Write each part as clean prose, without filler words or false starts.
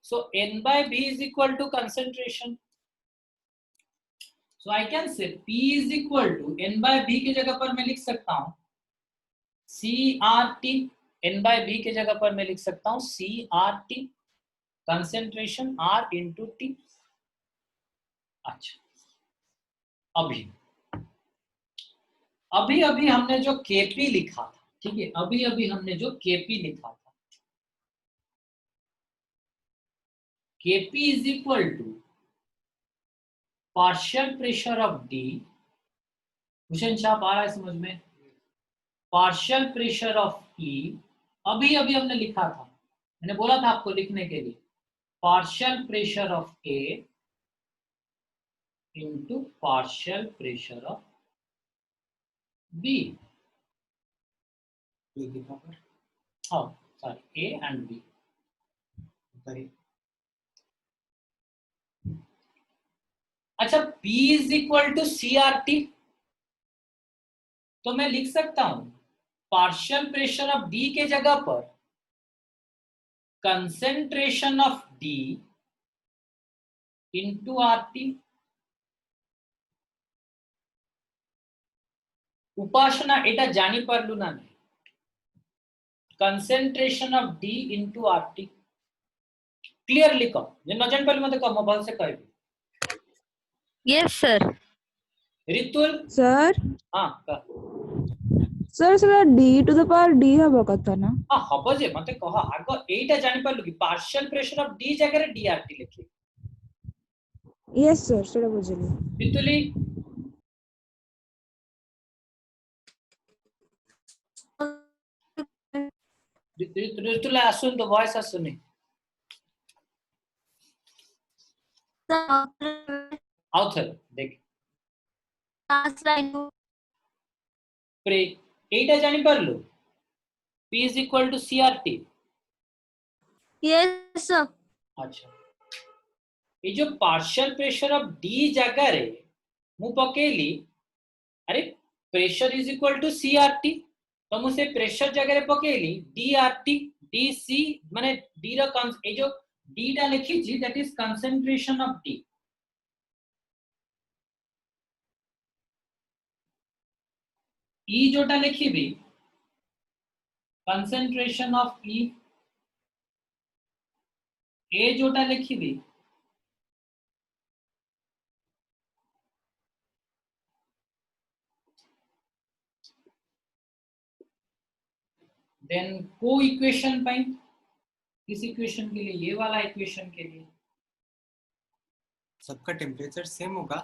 So N by B is equal to concentration. So I can say P is equal to N by B की जगह पर मैं लिख सकता हूँ CRT. N by B की जगह पर मैं लिख सकता हूँ CRT, concentration R into T. अच्छा, अभी हमने जो Kp लिखा था, ठीक है, अभी हमने जो Kp लिखा था, Kp is equal to partial pressure of D. Bhushan साहब आ रहा है समझ में? Partial pressure of E. अभी हमने लिखा था, मैंने बोला था आपको लिखने के लिए, partial pressure of A into partial pressure of B. हाँ सॉरी, A एंड B. अच्छा, P is equal to CRT, तो मैं लिख सकता हूं पार्शियल प्रेशर ऑफ D के जगह पर concentration of D into RT. उपासना एटा जानी पारलू ना, concentration of D into RT. Clearly कहो, जे न जान पारलू मते कहो, भल से कहबी. Yes sir. ऋतुल सर हां का सर सेटा d to the power d हबो कथा ना? हां हबो जे, मते कहो आगो एटा जानि पारलू कि पार्शियल प्रेशर ऑफ D जगह रे DRT लिखी. यस सर, सेटा बुझिली. ऋतुली ऋतुला आसुन तो वॉइस आसुनी. आउथर देख प्रे एटा जानि पारलू P is equal to CRT. Yes sir. अच्छा, ये जो पार्शियल प्रेशर ऑफ D जगह रे मु पकेली, अरे pressure is equal to CRT, तो मुझे प्रेशर जगह रे पकेली DRT. DC माने D रो ए जो D टा लिखी जी, that is concentration of D. E जोटा लिखी भी कंसंट्रेशन ऑफ E. A जोटा लिखी भी देन को इक्वेशन पाई, इस इक्वेशन के लिए, ये वाला इक्वेशन के लिए सबका टेम्परेचर सेम होगा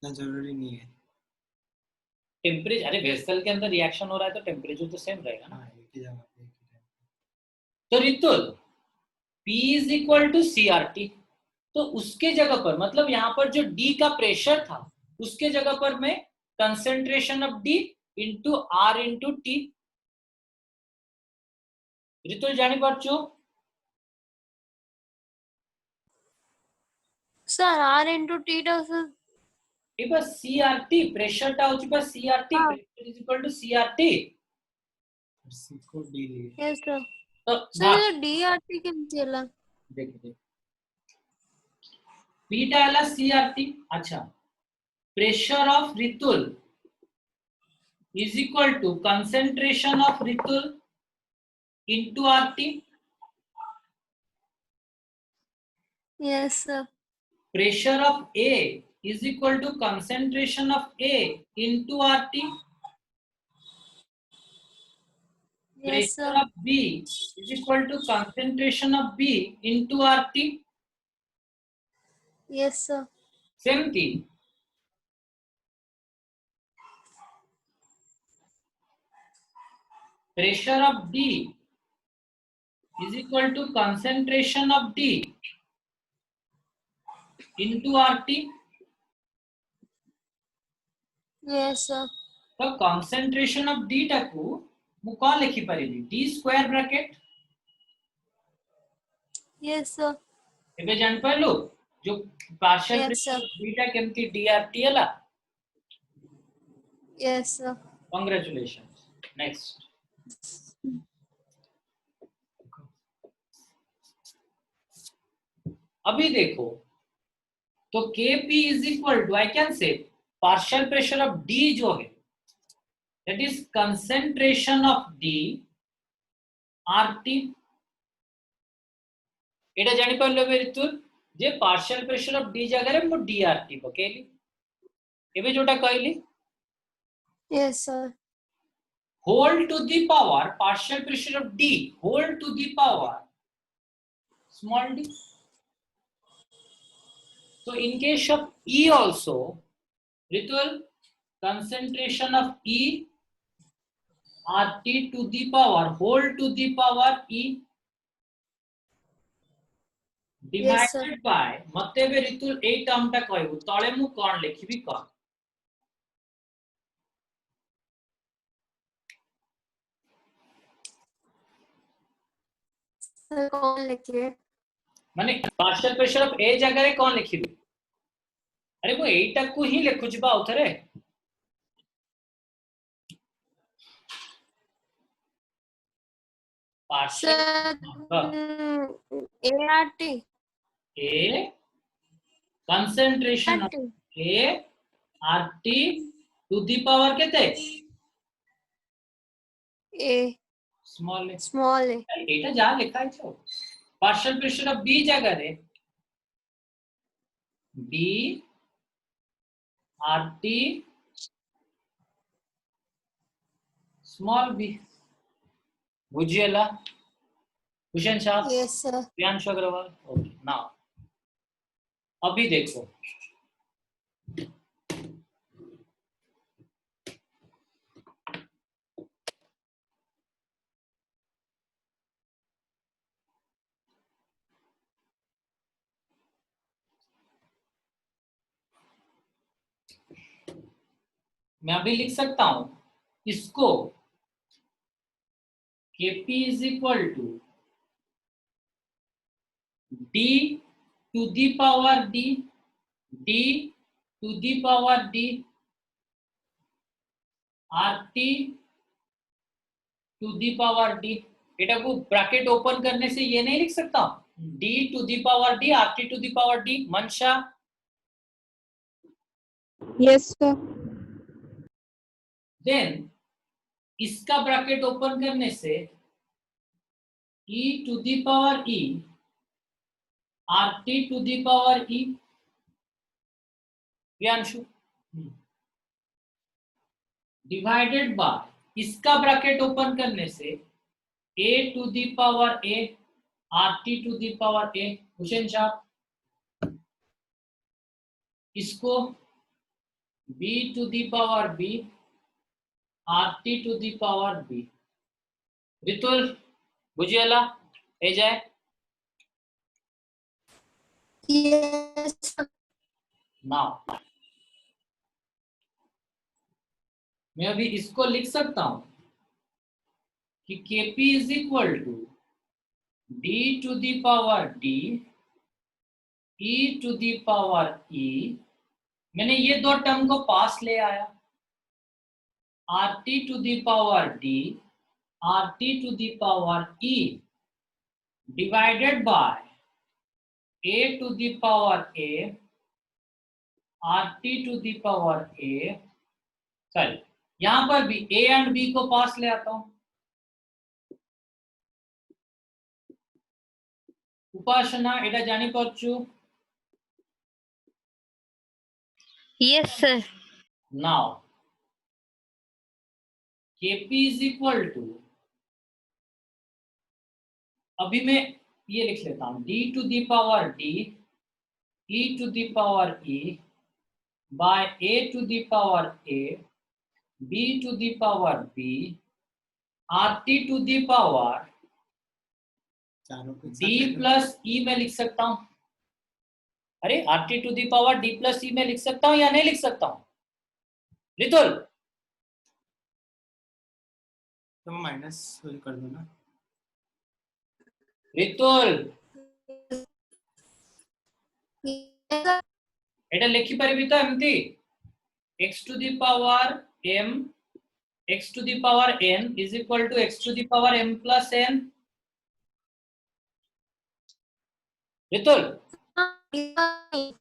ना? जरूरी नहीं है. टेम्परेचर, अरे वेसल के अंदर रिएक्शन हो रहा है तो टेम्परेचर तो सेम रहेगा ना. तो ऋतुल P is equal to CRT, तो उसके जगह पर मतलब यहाँ पर जो D का प्रेशर था उसके जगह पर मैं concentration of D into R into T. Ritul जानी पारछो? Sir R into T does एबा CRT प्रेशर टा होची बा CRT, pressure is equal to CRT. को डी लिए. Yes sir. तो सर DRT केमती होला? देखिए P टा आला CRT. अच्छा, प्रेशर ऑफ ऋतुल is equal to concentration of ऋतुल into RT. Yes sir. Pressure of A is equal to concentration of A into RT. Yes Pressure sir. of B is equal to concentration of B into RT. Yes sir. Same thing. Pressure of D is equal to concentration of D into RT. Yes sir. तो concentration of D टाकू मु कौन लिखी परिली D square bracket. Yes sir. एबे जान पाइलो जो पार्शियल Yes, प्रेशर sir. बीटा केमती DRT हला. Yes sir. Congratulations. Next. अभी देखो तो Kp is equal to I can say partial pressure of D जो है that is concentration of D RT एटा जानि पारलो ऋतु जे पार्शियल प्रेशर ऑफ D जगह रे मु DRT पकेली एबे जोटा कहली Yes, sir. whole to the power partial pressure of D whole to the power small d. So in case of E also, Ritul, concentration of E RT to the power whole to the power E Yes, sir. divided by मते बे Ritul a term टा कहबो तळे मु कोन लिखिबी कोन Sir, कौन लिखिए? माने partial pressure of ए जगह रे कोन लिखिबी अरे मु एटा को ही लिखु जिबा उथरे Sir, ART. A concentration of A RT to the power केते A. small a Small a. এটা যা লেখা আছে পার্শিয়াল প্রেশার অফ বি জায়গায় বি আরটি স্মল বি বুঝিয়েলা Bhushan Shah Yes, sir. Priyanshu Agarwal okay now अभी देखो मैं अभी लिख सकता हूं इसको Kp is equal to D to the power D D to the power D RT to the power D एटा को ब्रैकेट ओपन करने से ये नहीं लिख सकता D to the power D RT to the power D मंशा Yes, sir. Then इसका bracket open करने से E to the power E RT to the power E Priyanshu divided by इसका ब्रैकेट ओपन करने से A to the power A RT to the power A Bhushan Shah इसको B to the power B RT to the power B Ritul बुझिएला ए जाए Yes, sir. Now मैं अभी इसको लिख सकता हूं कि Kp is equal to D to the power D E to the power E मैंने ये दो टर्म को पास ले आया RT to the power D RT to the power E divided by A to the power A RT to the power A sorry यहां पर भी A and B को पास ले आता हूं उपासना एटा जानी पारछु Yes, sir. now Kp is equal to अभी मैं ये लिख लेता हूं D to the power D E to the power E by A to the power A B to the power B RT to the power चारों को एक साथ D ले लो। प्लस E में लिख सकता हूं अरे RT to the power D plus E में लिख सकता हूं या नहीं लिख सकता हूं रितुल तुम माइनस कर दो ना रितुल Yes, sir. एटा लिखि परिबि तो एमती x to the power m x to the power n is equal to x to the power m plus n रितुल हैं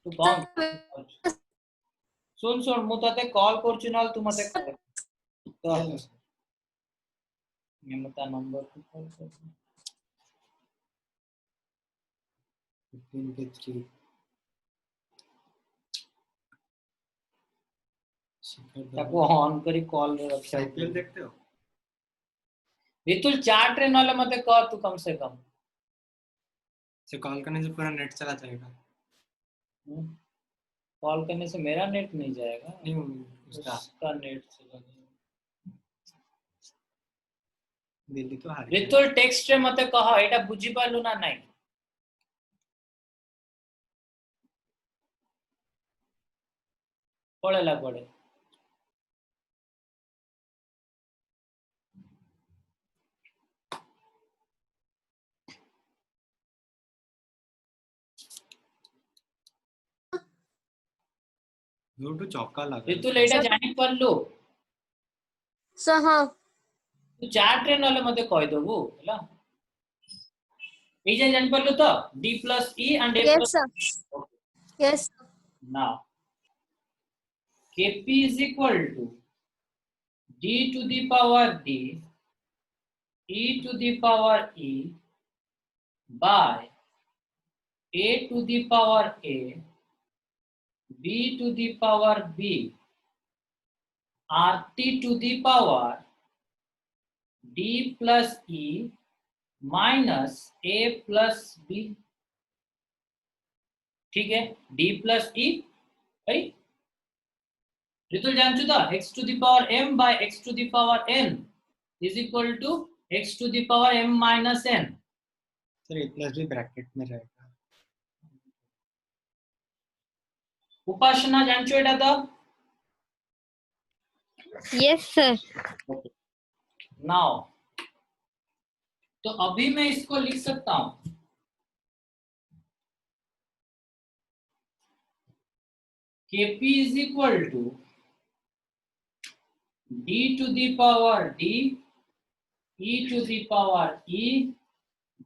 तू कौन सुन सुन मु तते कॉल करछु ना तू मते कर तो मैं मता नंबर को कॉल कर 15 के 3 ताको ऑन करी कॉल रे रख आईपीएल देखते हो? रितुल चार ट्रेन वाले मते कर तू कम से कम से कॉल करने से पूरा नेट चला जाएगा। कॉल करने से मेरा नेट नहीं जाएगा नहीं उसका नेट चला दिल्ली तो हार रितुल टेक्स्ट रे मते कह एटा बुझी पालु ना नहीं पड़ेला पड़े जोटू चौका लगा रितुल एटा जानी पालु सर हाँ तू चार ट्रेन वाले मते कह दबु हला ए जान पालु तो d plus e and a yes plus sir yes sir. now kp is equal to d to the power d e to the power e by a to the power a b to the power b rt to the power d plus e minus a plus b ठीक है d plus e भाई रितुल जान चुका x to the power m by x to the power n is equal to x to the power m minus n sir A plus B bracket में रहेगा। उपासना जान चो एटा तो yes sir नाउ तो अभी मैं इसको लिख सकता हूं kp is equal to d to the power d e to the power e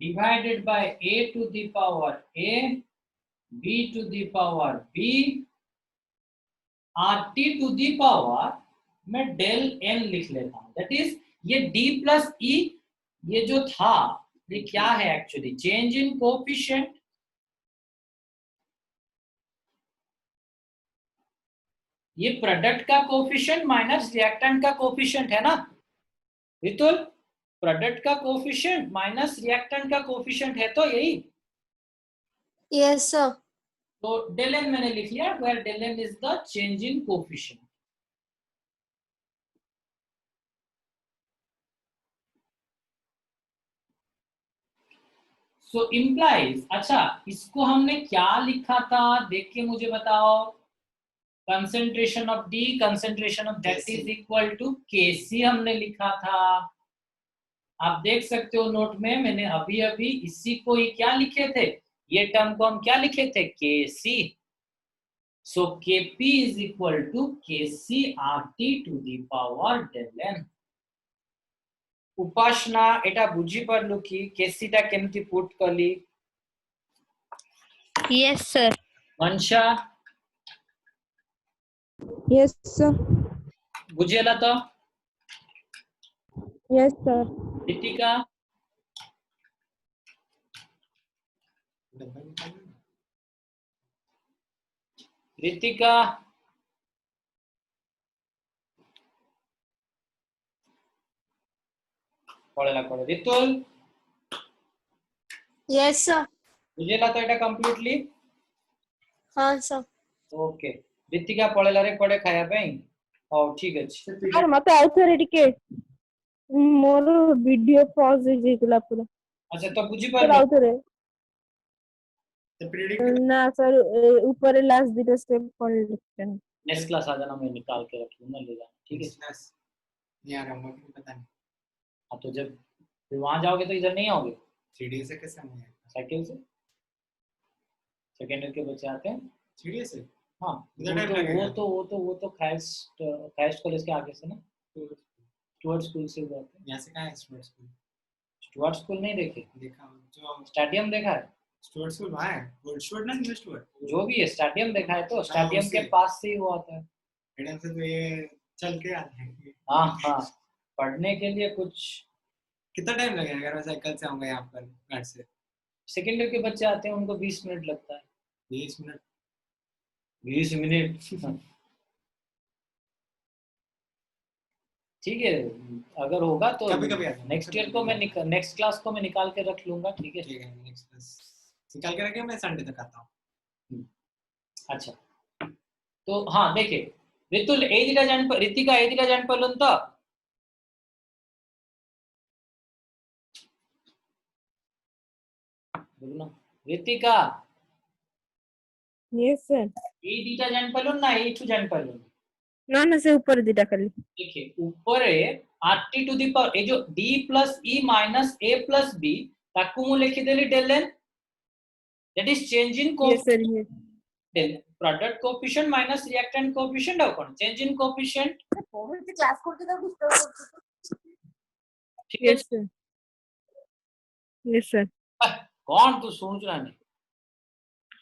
divided by a to the power a b to the power b rt to the power मैं del n लिख लेता हूं that is ये d plus e ये जो था ये क्या है एक्चुअली चेंज इन कोएफिशिएंट ये प्रोडक्ट का कोएफिशिएंट माइनस रिएक्टेंट का कोएफिशिएंट है ना रितुल प्रोडक्ट का कोएफिशिएंट माइनस रिएक्टेंट का कोएफिशिएंट है तो यही yes sir तो del n मैंने लिख लिया where del n is the change in coefficient so implies अच्छा इसको हमने क्या लिखा था देख के मुझे बताओ concentration of D concentration of that is equal to KC हमने लिखा था आप देख सकते हो नोट में मैंने अभी अभी इसी को ही क्या लिखे थे ये टर्म को हम क्या लिखे थे KC so KP is equal to KC RT to the power del n Upasana एटा बुझी पारलु कि केसीटा केमती पुट कली yes sir मनशा Yes, sir. बुझेला तो Yes, sir. रितिका डब्बा निकालो। रितिका पढ़ेला पढ़े रितुल yes sir बुझेला तो एटा कंप्लीटली हाँ sir ओके रितिका पढ़ेला रे पढ़े खाया पई ओ ठीक अछि सर मते आउथरे टिके मोर वीडियो पॉज हे जेतला पूरा अच्छा तो बुझी सर पारलु आउथरे तो प्रेडिक्ट ना सर ऊपर लास्ट दिटा स्टेप पढ़ लिखते हैं नेक्स्ट क्लास आ जाना मैं निकाल के रख लूंगा ले जाना ठीक है बिजनेस यार हम लोग को पता नहीं हाँ तो जब फिर वहां जाओगे तो इधर नहीं आओगे 3D से कैसे आना है? साइकिल से सेकेंड ईयर के बच्चे आते हैं 3D से हाँ इधर टाइम लगेगा। वो तो क्राइस्ट कॉलेज के आगे से ना स्टुअर्ट स्कूल से जाते हैं यहाँ से कहाँ है स्टूडेंट स्कूल? स्टुअर्ट स्कूल नहीं देखे देखा जो स्टेडियम देखा है स्टुअर्ट स्कूल वहाँ है, ओल्ड स्टुअर्ट ना न्यू स्टुअर्ट? जो भी है, स्टेडियम देखा है तो स्टेडियम के उसी। पास से ही हुआ था। मैडम से तो ये चल के आते हैं। हाँ हाँ, पढ़ने के लिए कुछ कितना टाइम लगेगा अगर मैं साइकिल से आऊंगा यहाँ पर घर से? सेकेंड ईयर के बच्चे आते हैं, उनको 20 मिनट लगता है। 20 मिनट? 20 मिनट ठीक है, अगर होगा तो कभी कभी आता हूँ। नेक्स्ट ईयर को मैं नेक्स्ट क्लास को मैं निकाल के रख लूंगा, ठीक है। ठीक है, नेक्स्ट क्लास निकाल के रखे, मैं संडे तक आता हूँ। अच्छा, तो हाँ देखिए, ऋतुल एदिरा जान ऋतिका एदिरा जान पालन तो बोलो ना ऋतिका, Yes, sir. এই দুইটা জান পালুন না এই টু জান পালুন? না না সে উপরে দুইটা খালি। देखिए ऊपर rt टू दी पावर ए जो d plus e minus a plus b ताकू मु लिखि देली del n, that is change in Yes, sir. coefficient, Yes. del product coefficient minus reactant coefficient और कौन change in coefficient, क्लास करते तो disturb करते। ठीक है। Yes, sir. Yes, sir. कौन तू सोच रहा नहीं?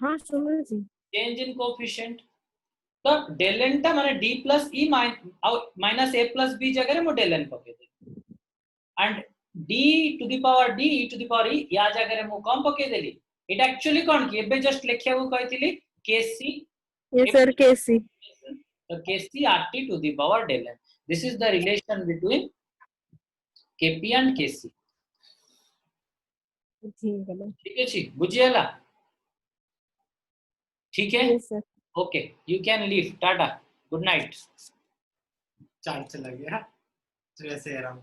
हाँ सुन रही थी। change in coefficient तो del n टा माने d plus e minus a plus b जगह रे मो del n पके दे, and d to the power d e to the power e या जगह रे मो कम पके देली। एटा एक्चुअली कौन की एबे जस्ट लिखिया को कहतिली kc, Yes, sir. KC. so kc rt to the power del n, this is the relation between kp and kc, ठीक है। ठीक है जी, बुझिएला? ठीक है, Yes, sir. Okay, you can leave, Tata, good night. Charge चला गया, तो ऐसे रहा हूँ।